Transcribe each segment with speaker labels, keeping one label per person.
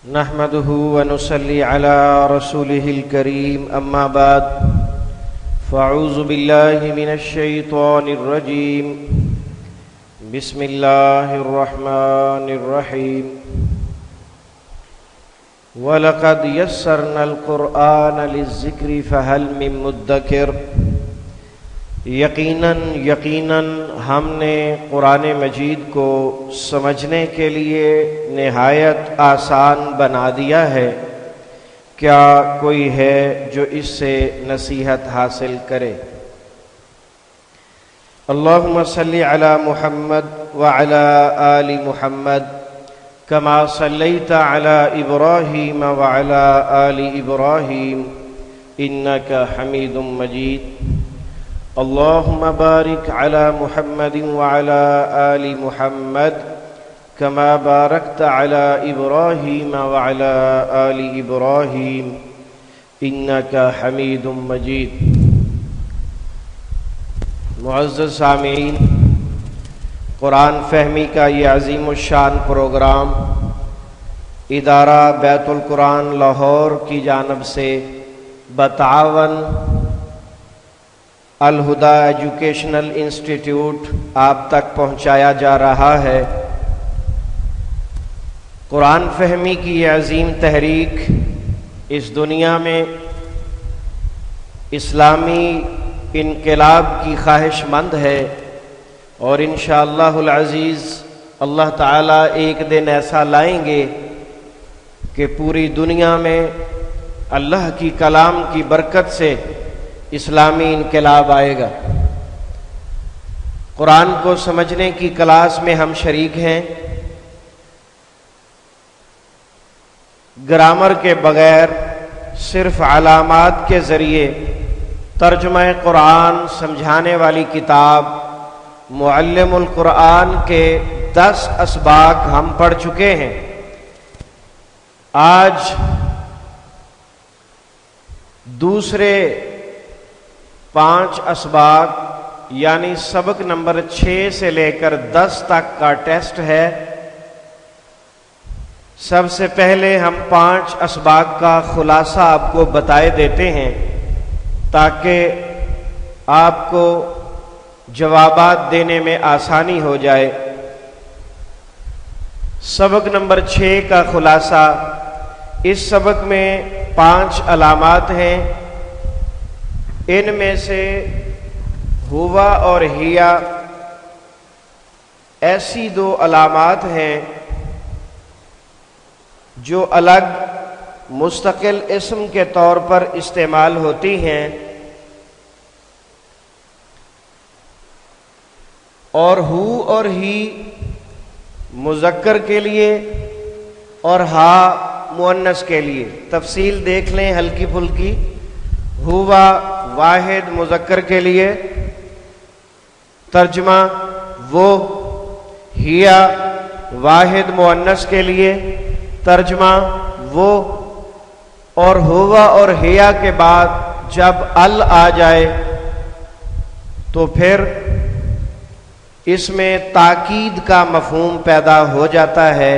Speaker 1: نحمده ونصلي على رسوله الكريم أما بعد فأعوذ بالله من الشيطان الرجيم بسم الله الرحمن الرحيم وَلَقَدْ يَسَّرْنَا الْقُرْآنَ لِلذِّكْرِ فَهَلْ مِن مُّدَّكِرٍ یقیناً ہم نے قرآن مجید کو سمجھنے کے لیے نہایت آسان بنا دیا ہے، کیا کوئی ہے جو اس سے نصیحت حاصل کرے؟ اللہم صلی علی محمد وعلی آل محمد کما صلیت علی ابراہیم وعلی آل ابراہیم انک حمید مجید۔ اللہم بارک علی محمد وعلی آل محمد کما بارکت علی ابراہیم وعلی آل ابراہیم انک حمید مجید۔ معزز سامعین، قرآن فہمی کا یہ عظیم الشان پروگرام ادارہ بیت القرآن لاہور کی جانب سے بتعاون الہدیٰ ایجوکیشنل انسٹیٹیوٹ آپ تک پہنچایا جا رہا ہے۔ قرآن فہمی کی یہ عظیم تحریک اس دنیا میں اسلامی انقلاب کی خواہش مند ہے، اور انشاءاللہ العزیز اللہ تعالیٰ ایک دن ایسا لائیں گے کہ پوری دنیا میں اللہ کی کلام کی برکت سے اسلامی انقلاب آئے گا۔ قرآن کو سمجھنے کی کلاس میں ہم شریک ہیں۔ گرامر کے بغیر صرف علامات کے ذریعے ترجمہ قرآن سمجھانے والی کتاب معلم القرآن کے 10 اسباق ہم پڑھ چکے ہیں۔ آج دوسرے 5 اسباق یعنی سبق نمبر 6 سے لے کر 10 تک کا ٹیسٹ ہے۔ سب سے پہلے ہم 5 اسباق کا خلاصہ آپ کو بتائے دیتے ہیں تاکہ آپ کو جوابات دینے میں آسانی ہو جائے۔ سبق نمبر 6 کا خلاصہ، اس سبق میں 5 علامات ہیں۔ ان میں سے ہوا اور ہیا ایسی 2 علامات ہیں جو الگ مستقل اسم کے طور پر استعمال ہوتی ہیں، اور ہو اور ہی مذکر کے لیے اور ہا مؤنث کے لیے۔ تفصیل دیکھ لیں ہلکی پھلکی۔ ہوا واحد مذکر کے لیے، ترجمہ وہ۔ ہیا واحد مؤنث کے لیے، ترجمہ وہ۔ اور ہوا اور ہیا کے بعد جب ال آ جائے تو پھر اس میں تاکید کا مفہوم پیدا ہو جاتا ہے۔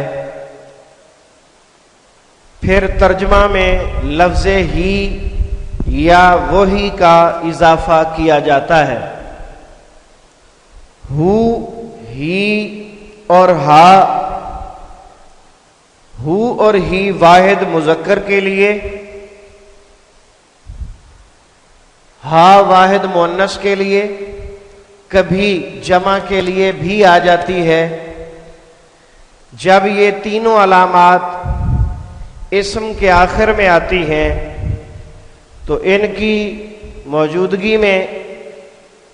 Speaker 1: پھر ترجمہ میں لفظ ہی یا وہی کا اضافہ کیا جاتا ہے۔ ہو، ہی اور ہا۔ ہو اور ہی واحد مذکر کے لیے، ہا واحد مؤنث کے لیے، کبھی جمع کے لیے بھی آ جاتی ہے۔ جب یہ تینوں علامات اسم کے آخر میں آتی ہیں تو ان کی موجودگی میں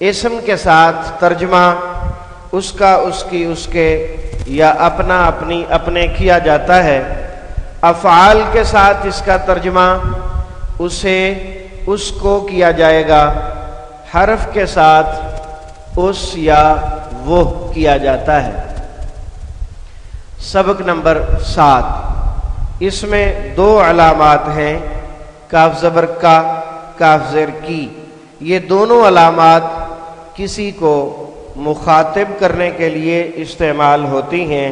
Speaker 1: اسم کے ساتھ ترجمہ اس کا، اس کی، اس کے یا اپنا، اپنی، اپنے کیا جاتا ہے۔ افعال کے ساتھ اس کا ترجمہ اسے، اس کو کیا جائے گا۔ حرف کے ساتھ اس یا وہ کیا جاتا ہے۔ سبق نمبر 7، اس میں 2 علامات ہیں، کاف زبر کا، کاف زیر کی۔ یہ دونوں علامات کسی کو مخاطب کرنے کے لیے استعمال ہوتی ہیں۔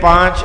Speaker 1: 5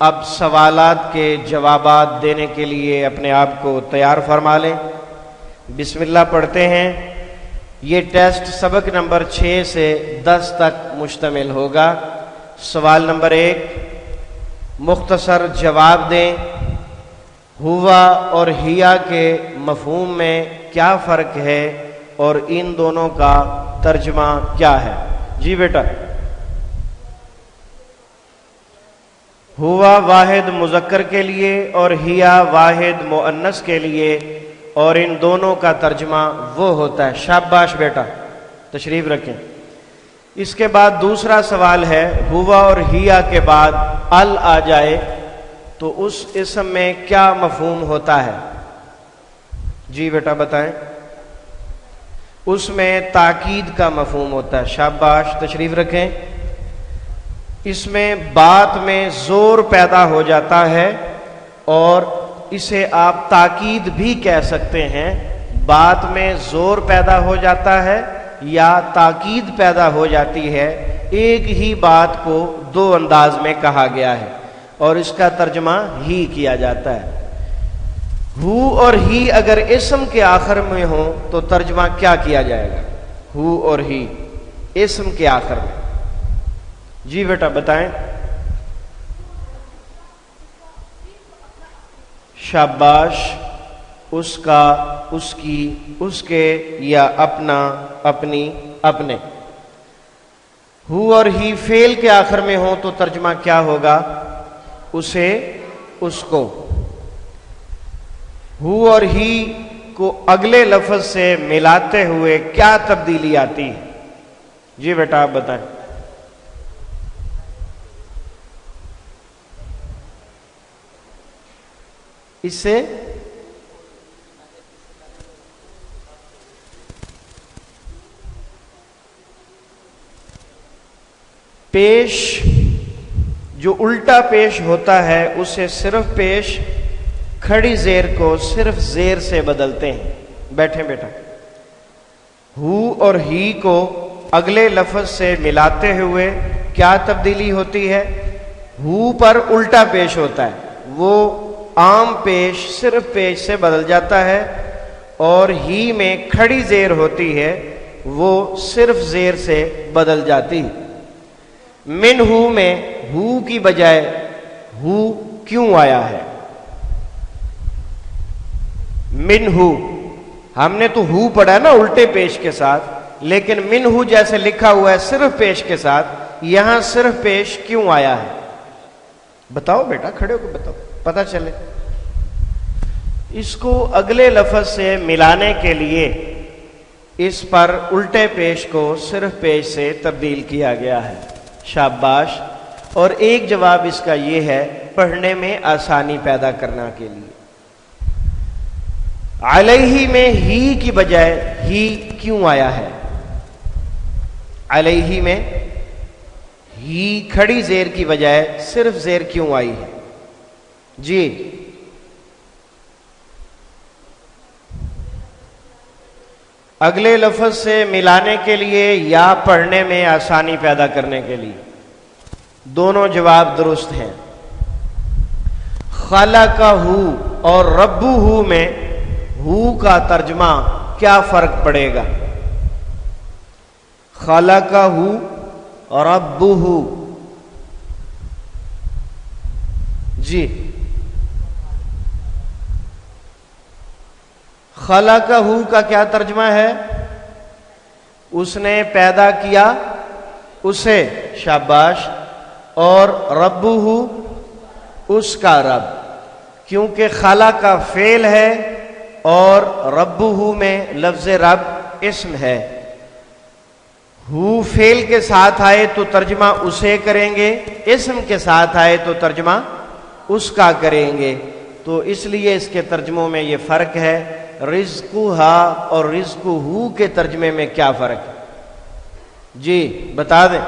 Speaker 1: اب سوالات کے جوابات دینے کے لیے اپنے آپ کو تیار فرما لیں۔ بسم اللہ پڑھتے ہیں۔ یہ ٹیسٹ سبق نمبر 6 سے 10 تک مشتمل ہوگا۔ سوال نمبر 1، مختصر جواب دیں۔ ہوا اور ہیا کے مفہوم میں کیا فرق ہے اور ان دونوں کا ترجمہ کیا ہے؟ جی بیٹا۔ ہوا واحد مذکر کے لیے اور ہیا واحد مؤنث کے لیے، اور ان دونوں کا ترجمہ وہ ہوتا ہے۔ شاباش بیٹا، تشریف رکھیں۔ اس کے بعد دوسرا سوال ہے، ہوا اور ہیا کے بعد ال آ جائے تو اس اسم میں کیا مفہوم ہوتا ہے؟ جی بیٹا بتائیں۔ اس میں تاکید کا مفہوم ہوتا ہے۔ شاباش، تشریف رکھیں۔ اس میں بات میں زور پیدا ہو جاتا ہے اور اسے آپ تاکید بھی کہہ سکتے ہیں۔ بات میں زور پیدا ہو جاتا ہے یا تاکید پیدا ہو جاتی ہے، ایک ہی بات کو دو انداز میں کہا گیا ہے اور اس کا ترجمہ ہی کیا جاتا ہے۔ ہو اور ہی اگر اسم کے آخر میں ہو تو ترجمہ کیا کیا جائے گا؟ ہو اور ہی اسم کے آخر میں۔ جی بیٹا بتائیں۔ شاباش، اس کا، اس کی، اس کے، یا اپنا، اپنی، اپنے۔ ہو اور ہی فعل کے آخر میں ہو تو ترجمہ کیا ہوگا؟ اسے، اس کو۔ ہو اور ہی کو اگلے لفظ سے ملاتے ہوئے کیا تبدیلی آتی ہے؟ جی بیٹا آپ بتائیں۔ اس سے پیش، جو الٹا پیش ہوتا ہے اسے صرف پیش، کھڑی زیر کو صرف زیر سے بدلتے ہیں۔ بیٹھیں بیٹا۔ ہو اور ہی کو اگلے لفظ سے ملاتے ہوئے کیا تبدیلی ہوتی ہے؟ ہو پر الٹا پیش ہوتا ہے، وہ عام پیش صرف پیش سے بدل جاتا ہے، اور ہی میں کھڑی زیر ہوتی ہے، وہ صرف زیر سے بدل جاتی ہے۔ من ہو میں ہو کی بجائے ہو کیوں آیا ہے؟ من ہو، ہم نے تو ہو پڑھا نا الٹے پیش کے ساتھ، لیکن من ہو جیسے لکھا ہوا ہے صرف پیش کے ساتھ، یہاں صرف پیش کیوں آیا ہے؟ بتاؤ بیٹا، کھڑے ہو کے بتاؤ، پتہ چلے۔ اس کو اگلے لفظ سے ملانے کے لیے اس پر الٹے پیش کو صرف پیش سے تبدیل کیا گیا ہے۔ شاباش۔ اور ایک جواب اس کا یہ ہے، پڑھنے میں آسانی پیدا کرنے کے لیے۔ علیہ میں ہی کی بجائے ہی کیوں آیا ہے؟ علیہ میں ہی کھڑی زیر کی بجائے صرف زیر کیوں آئی ہے؟ جی اگلے لفظ سے ملانے کے لیے یا پڑھنے میں آسانی پیدا کرنے کے لیے؟ دونوں جواب درست ہیں۔ خلقہ اور ربہ میں ہو کا ترجمہ کیا فرق پڑے گا؟ خلقہ اور ربہ، جی خلقہ کا کیا ترجمہ ہے؟ اس نے پیدا کیا اسے۔ شاباش۔ اور ربہ، اس کا رب، کیونکہ خلق کا فعل ہے اور ربہ میں لفظ رب اسم ہے۔ ہو فعل کے ساتھ آئے تو ترجمہ اسے کریں گے، اسم کے ساتھ آئے تو ترجمہ اس کا کریں گے، تو اس لیے اس کے ترجموں میں یہ فرق ہے۔ رزقہا اور رزقہو کے ترجمے میں کیا فرق ہے؟ جی بتا دیں۔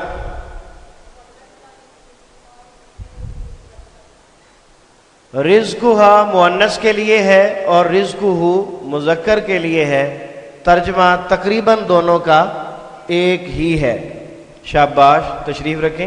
Speaker 1: رزقہا مؤنث کے لیے ہے اور رزقہو مذکر کے لیے ہے، ترجمہ تقریباً دونوں کا ایک ہی ہے۔ شاباش، تشریف رکھیں۔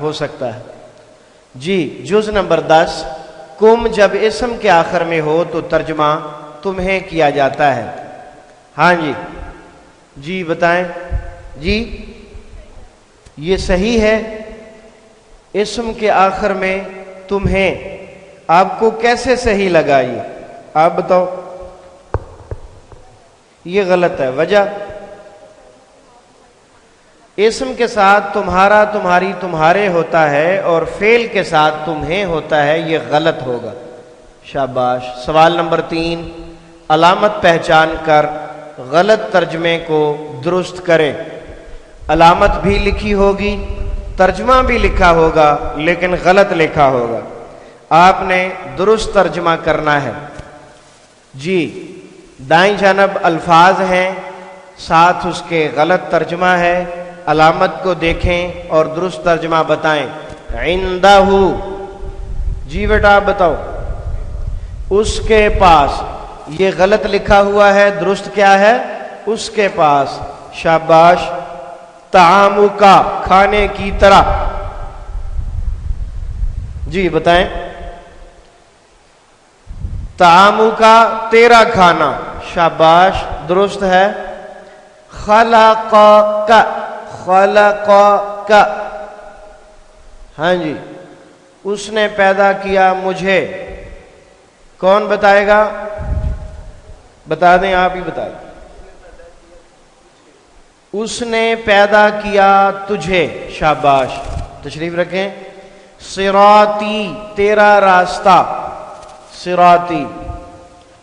Speaker 1: ہو سکتا ہے۔ جی جز نمبر 10، کم جب اسم کے آخر میں ہو تو ترجمہ تمہیں کیا جاتا ہے۔ ہاں جی بتائیں جی، یہ صحیح ہے؟ اسم کے آخر میں تمہیں، آپ کو کیسے صحیح لگا؟ یہ آپ بتاؤ۔ یہ غلط ہے، وجہ؟ اسم کے ساتھ تمہارا، تمہاری، تمہارے ہوتا ہے اور فعل کے ساتھ تمہیں ہوتا ہے، یہ غلط ہوگا۔ شاباش۔ سوال نمبر 3، علامت پہچان کر غلط ترجمے کو درست کریں۔ علامت بھی لکھی ہوگی، ترجمہ بھی لکھا ہوگا، لیکن غلط لکھا ہوگا، آپ نے درست ترجمہ کرنا ہے۔ جی دائیں جانب الفاظ ہیں، ساتھ اس کے غلط ترجمہ ہے، علامت کو دیکھیں اور درست ترجمہ بتائیں۔ عندہ، جی بیٹا آپ بتاؤ۔ اس کے پاس، یہ غلط لکھا ہوا ہے، درست کیا ہے؟ اس کے پاس۔ شاباش۔ طعام کا، کھانے کی طرح۔ جی بتائیں۔ طعام کا، تیرا کھانا۔ شاباش، درست ہے۔ خلق کا، خلق کا، ہاں جی، اس نے پیدا کیا مجھے۔ کون بتائے گا؟ بتا دیں، آپ ہی بتائیں۔ اس نے پیدا کیا تجھے۔ شاباش، تشریف رکھیں۔ صراطی، تیرا راستہ۔ صراطی،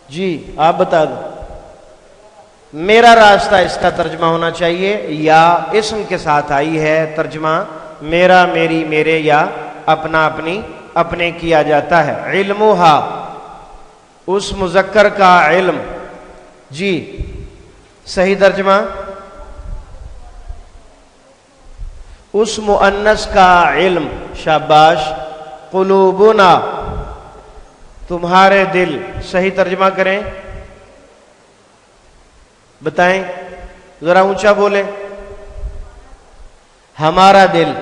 Speaker 1: جی آپ بتا دیں۔ میرا راستہ اس کا ترجمہ ہونا چاہیے، یا اسم کے ساتھ آئی ہے ترجمہ میرا، میری، میرے، یا اپنا، اپنی، اپنے کیا جاتا ہے۔ علمھا، اس مذکر کا علم۔ جی صحیح ترجمہ؟ اس مؤنث کا علم۔ شاباش۔ قلوبنا، تمہارے دل۔ صحیح ترجمہ کریں، بتائیں، ذرا اونچا بولیں۔ ہمارا دل،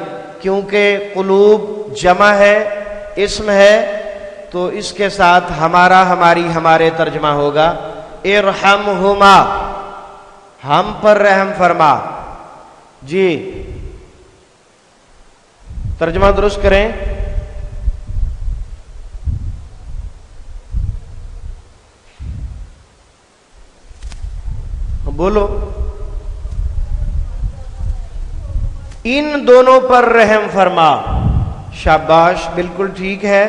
Speaker 1: کیونکہ قلوب جمع ہے، اسم ہے، تو اس کے ساتھ ہمارا، ہماری، ہمارے ترجمہ ہوگا۔ ارحمہما، ہم پر رحم فرما۔ جی ترجمہ درست کریں۔ بولو۔ ان دونوں پر رحم فرما۔ شاباش، بالکل ٹھیک ہے۔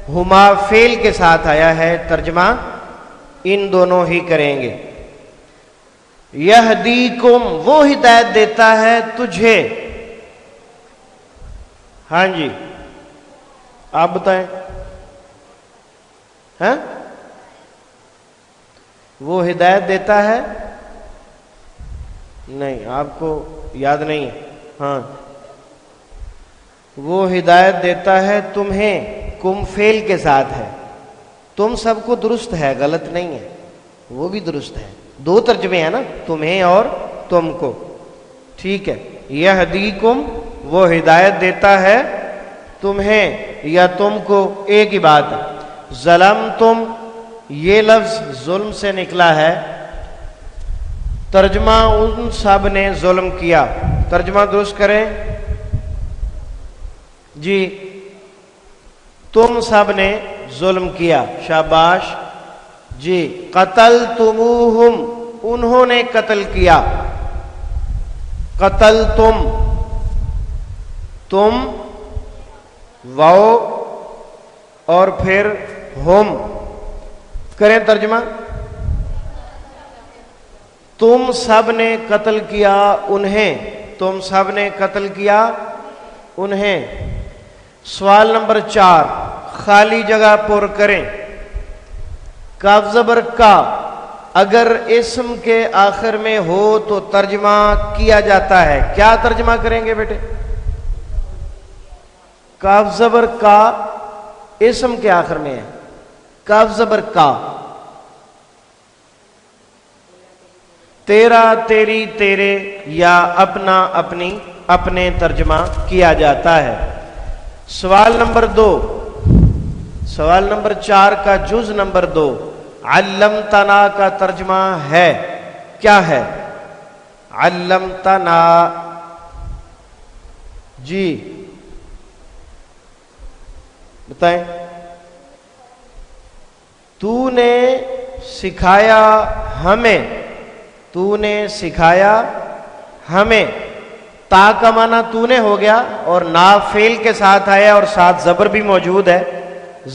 Speaker 1: ہما فعل کے ساتھ آیا ہے، ترجمہ ان دونوں ہی کریں گے۔ یہدیکم، وہ ہدایت دیتا ہے تجھے۔ ہاں جی آپ بتائیں۔ ہاں، وہ ہدایت دیتا ہے؟ نہیں، آپ کو یاد نہیں ہے۔ ہاں، وہ ہدایت دیتا ہے تمہیں، کم فعل کے ساتھ ہے۔ تم سب کو درست ہے، غلط نہیں ہے، وہ بھی درست ہے۔ دو ترجمے ہیں نا، تمہیں اور تم کو، ٹھیک ہے۔ یہدیکم، وہ ہدایت دیتا ہے تمہیں یا تم کو، ایک ہی بات ہے۔ ظلمتم، یہ لفظ ظلم سے نکلا ہے، ترجمہ ان سب نے ظلم کیا۔ ترجمہ درست کریں۔ جی تم سب نے ظلم کیا۔ شاباش۔ جی قتلتموہم، انہوں نے قتل کیا۔ قتلتم، تم، واو اور پھر ہم، کریں ترجمہ۔ تم سب نے قتل کیا انہیں، تم سب نے قتل کیا انہیں۔ سوال نمبر 4، خالی جگہ پر کریں۔ کاف زبر کا اگر اسم کے آخر میں ہو تو ترجمہ کیا جاتا ہے، کیا ترجمہ کریں گے بیٹے؟ کاف زبر کا اسم کے آخر میں ہے، کاف زبر کا، تیرا تیری تیرے یا اپنا اپنی اپنے ترجمہ کیا جاتا ہے۔ سوال نمبر 2، سوال نمبر 4 کا جز نمبر 2، علمتنا کا ترجمہ ہے، کیا ہے؟ علمتنا، جی بتائیں۔ تو نے سکھایا ہمیں، تو نے سکھایا ہمیں، تا کا معنی تو نے ہو گیا اور نا فعل کے ساتھ آیا اور ساتھ زبر بھی موجود ہے۔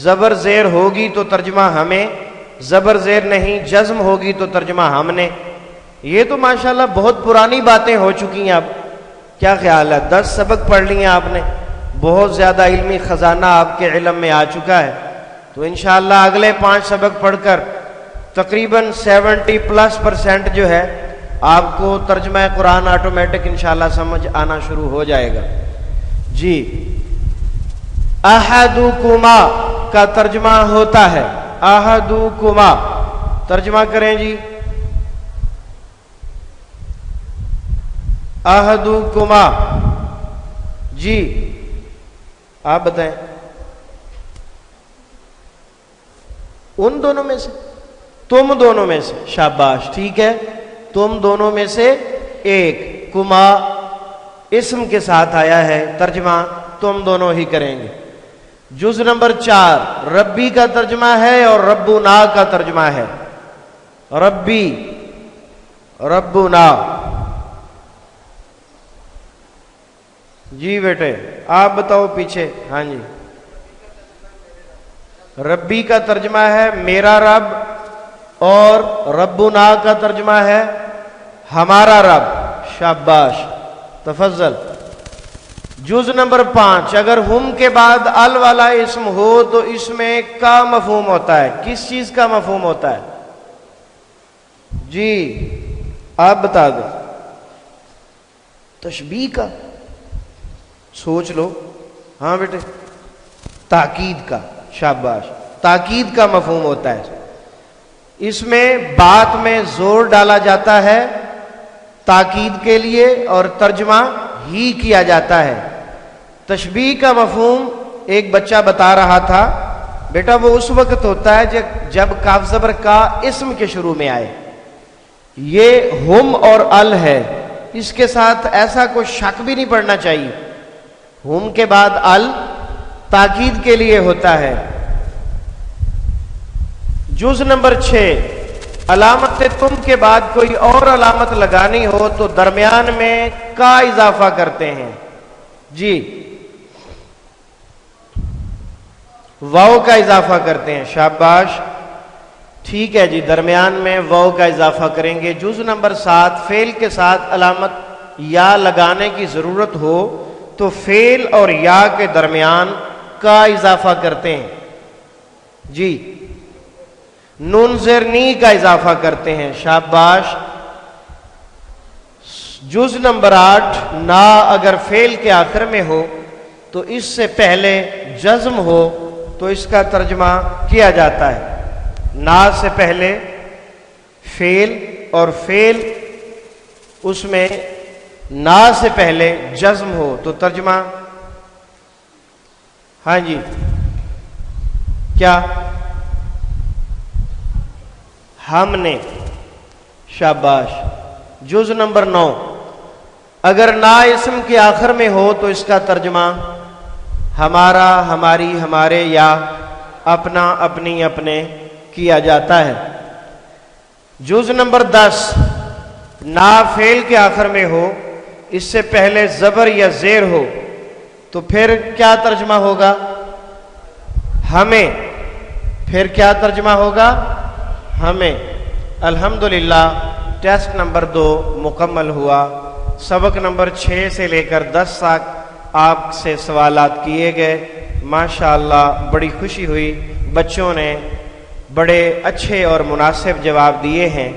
Speaker 1: زبر زیر ہوگی تو ترجمہ ہمیں، زبر زیر نہیں جزم ہوگی تو ترجمہ ہم نے۔ یہ تو ماشاءاللہ بہت پرانی باتیں ہو چکی ہیں، اب کیا خیال ہے؟ 10 سبق پڑھ لیے آپ نے، بہت زیادہ علمی خزانہ آپ کے علم میں آ چکا ہے۔ تو انشاءاللہ اگلے 5 سبق پڑھ کر تقریباً 70+ % جو ہے آپ کو ترجمہ قرآن آٹومیٹک انشاءاللہ سمجھ آنا شروع ہو جائے گا۔ جی، احدکما کا ترجمہ ہوتا ہے، احدکما، ترجمہ کریں جی، احدکما، جی آپ بتائیں۔ ان دونوں میں سے، تم دونوں میں سے، شاباش، ٹھیک ہے، تم دونوں میں سے ایک، کما اسم کے ساتھ آیا ہے، ترجمہ تم دونوں ہی کریں گے۔ جز نمبر 4 ربی کا ترجمہ ہے اور ربنا کا ترجمہ ہے، ربی، ربنا۔ جی بیٹے آپ بتاؤ پیچھے، ہاں جی۔ ربی کا ترجمہ ہے میرا رب اور ربنا کا ترجمہ ہے ہمارا رب، شاباش، تفضل۔ جز نمبر 5 اگر ہم کے بعد ال والا اسم ہو تو اس میں کا مفہوم ہوتا ہے، کس چیز کا مفہوم ہوتا ہے؟ جی آپ بتا دو۔ تشبیہ کا، سوچ لو، ہاں بیٹے، تاکید کا، شاباش، تاکید کا مفہوم ہوتا ہے۔ اس میں بات میں زور ڈالا جاتا ہے تاکید کے لیے اور ترجمہ ہی کیا جاتا ہے۔ تشبیہ کا مفہوم ایک بچہ بتا رہا تھا، بیٹا وہ اس وقت ہوتا ہے جب کاف زبر کا اسم کے شروع میں آئے۔ یہ ہم اور ال ہے، اس کے ساتھ ایسا کوئی شک بھی نہیں پڑنا چاہیے۔ ہم کے بعد ال تاکید کے لیے ہوتا ہے۔ جز نمبر 6 علامت تم کے بعد کوئی اور علامت لگانی ہو تو درمیان میں کا اضافہ کرتے ہیں، جی واو کا اضافہ کرتے ہیں، شاباش، ٹھیک ہے جی، درمیان میں واو کا اضافہ کریں گے۔ جز نمبر 7 فعل کے ساتھ علامت یا لگانے کی ضرورت ہو تو فعل اور یا کے درمیان کا اضافہ کرتے ہیں، جی نون زیر نی کا اضافہ کرتے ہیں، شاباش۔ جز نمبر 8 نا اگر فعل کے آخر میں ہو تو اس سے پہلے جزم ہو تو اس کا ترجمہ کیا جاتا ہے۔ نا سے پہلے فعل اور فعل اس میں نا سے پہلے جزم ہو تو ترجمہ، ہاں جی کیا؟ ہم نے، شاباش۔ جز نمبر 9 اگر نا اسم کے آخر میں ہو تو اس کا ترجمہ ہمارا، ہماری، ہمارے یا اپنا، اپنی، اپنے کیا جاتا ہے۔ جز نمبر 10 نا فعل کے آخر میں ہو، اس سے پہلے زبر یا زیر ہو تو پھر کیا ترجمہ ہوگا؟ ہمیں، پھر کیا ترجمہ ہوگا؟ ہمیں۔ الحمدللہ ٹیسٹ نمبر 2 مکمل ہوا۔ سبق نمبر 6 سے لے کر 10 تک آپ سے سوالات کیے گئے، ماشاءاللہ بڑی خوشی ہوئی، بچوں نے بڑے اچھے اور مناسب جواب دیے ہیں۔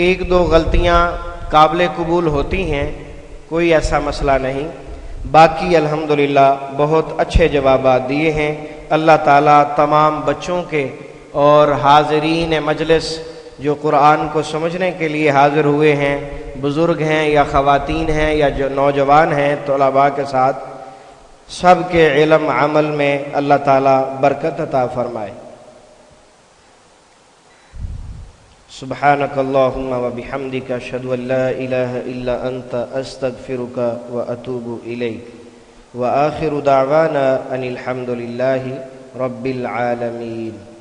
Speaker 1: 1-2 غلطیاں قابل قبول ہوتی ہیں، کوئی ایسا مسئلہ نہیں، باقی الحمدللہ بہت اچھے جوابات دیے ہیں۔ اللہ تعالیٰ تمام بچوں کے اور حاضرین مجلس جو قرآن کو سمجھنے کے لیے حاضر ہوئے ہیں، بزرگ ہیں یا خواتین ہیں یا جو نوجوان ہیں، طلباء کے ساتھ، سب کے علم عمل میں اللہ تعالیٰ برکت عطا فرمائے۔ سبحانک اللہم و بحمدک، اشہد ان لا الہ الا انت، استغفرک و اتوب الیک، و آخر دعوانا ان الحمد للہ رب العالمین۔